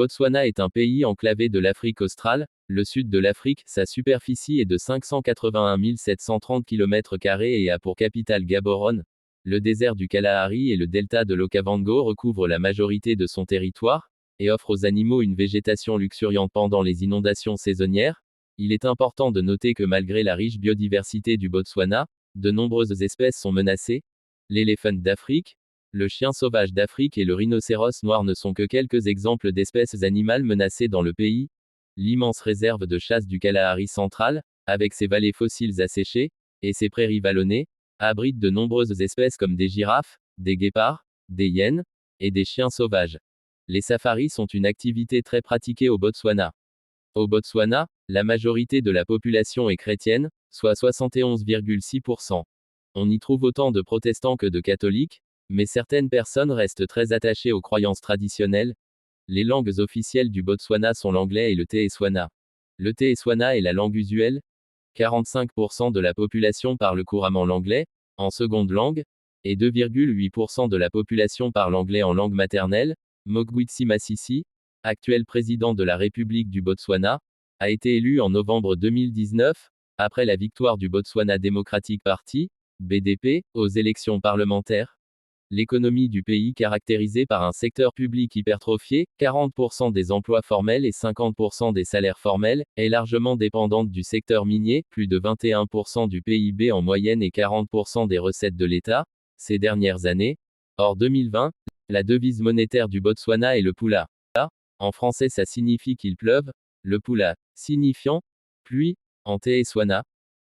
Botswana est un pays enclavé de l'Afrique australe, le sud de l'Afrique. Sa superficie est de 581 730 km² et a pour capitale Gaborone. Le désert du Kalahari et le delta de l'Okavango recouvrent la majorité de son territoire, et offrent aux animaux une végétation luxuriante pendant les inondations saisonnières. Il est important de noter que malgré la riche biodiversité du Botswana, de nombreuses espèces sont menacées. L'éléphant d'Afrique, le chien sauvage d'Afrique et le rhinocéros noir ne sont que quelques exemples d'espèces animales menacées dans le pays. L'immense réserve de chasse du Kalahari central, avec ses vallées fossiles asséchées, et ses prairies vallonnées, abrite de nombreuses espèces comme des girafes, des guépards, des hyènes, et des chiens sauvages. Les safaris sont une activité très pratiquée au Botswana. Au Botswana, la majorité de la population est chrétienne, soit 71,6%. On y trouve autant de protestants que de catholiques, mais certaines personnes restent très attachées aux croyances traditionnelles. Les langues officielles du Botswana sont l'anglais et le Tswana. Le Tswana est la langue usuelle. 45% de la population parle couramment l'anglais, en seconde langue, et 2,8% de la population parle anglais en langue maternelle. Mokgweetsi Masisi, actuel président de la République du Botswana, a été élu en novembre 2019, après la victoire du Botswana Democratic Party, BDP, aux élections parlementaires. L'économie du pays caractérisée par un secteur public hypertrophié, 40% des emplois formels et 50% des salaires formels, est largement dépendante du secteur minier, plus de 21% du PIB en moyenne et 40% des recettes de l'État, ces dernières années. Hors 2020, la devise monétaire du Botswana est le pula. En français ça signifie qu'il pleuve, le pula, signifiant pluie, en Tswana.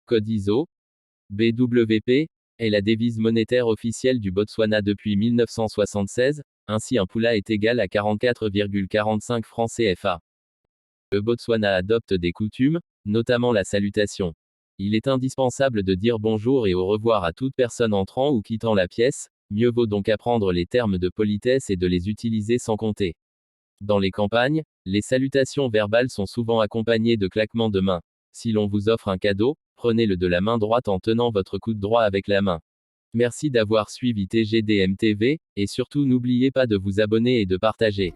Code ISO, BWP, est la devise monétaire officielle du Botswana depuis 1976, ainsi un pula est égal à 44,45 francs CFA. Le Botswana adopte des coutumes, notamment la salutation. Il est indispensable de dire bonjour et au revoir à toute personne entrant ou quittant la pièce, mieux vaut donc apprendre les termes de politesse et de les utiliser sans compter. Dans les campagnes, les salutations verbales sont souvent accompagnées de claquements de mains. Si l'on vous offre un cadeau, prenez-le de la main droite en tenant votre coude droit avec la main. Merci d'avoir suivi TGDM TV, et surtout n'oubliez pas de vous abonner et de partager.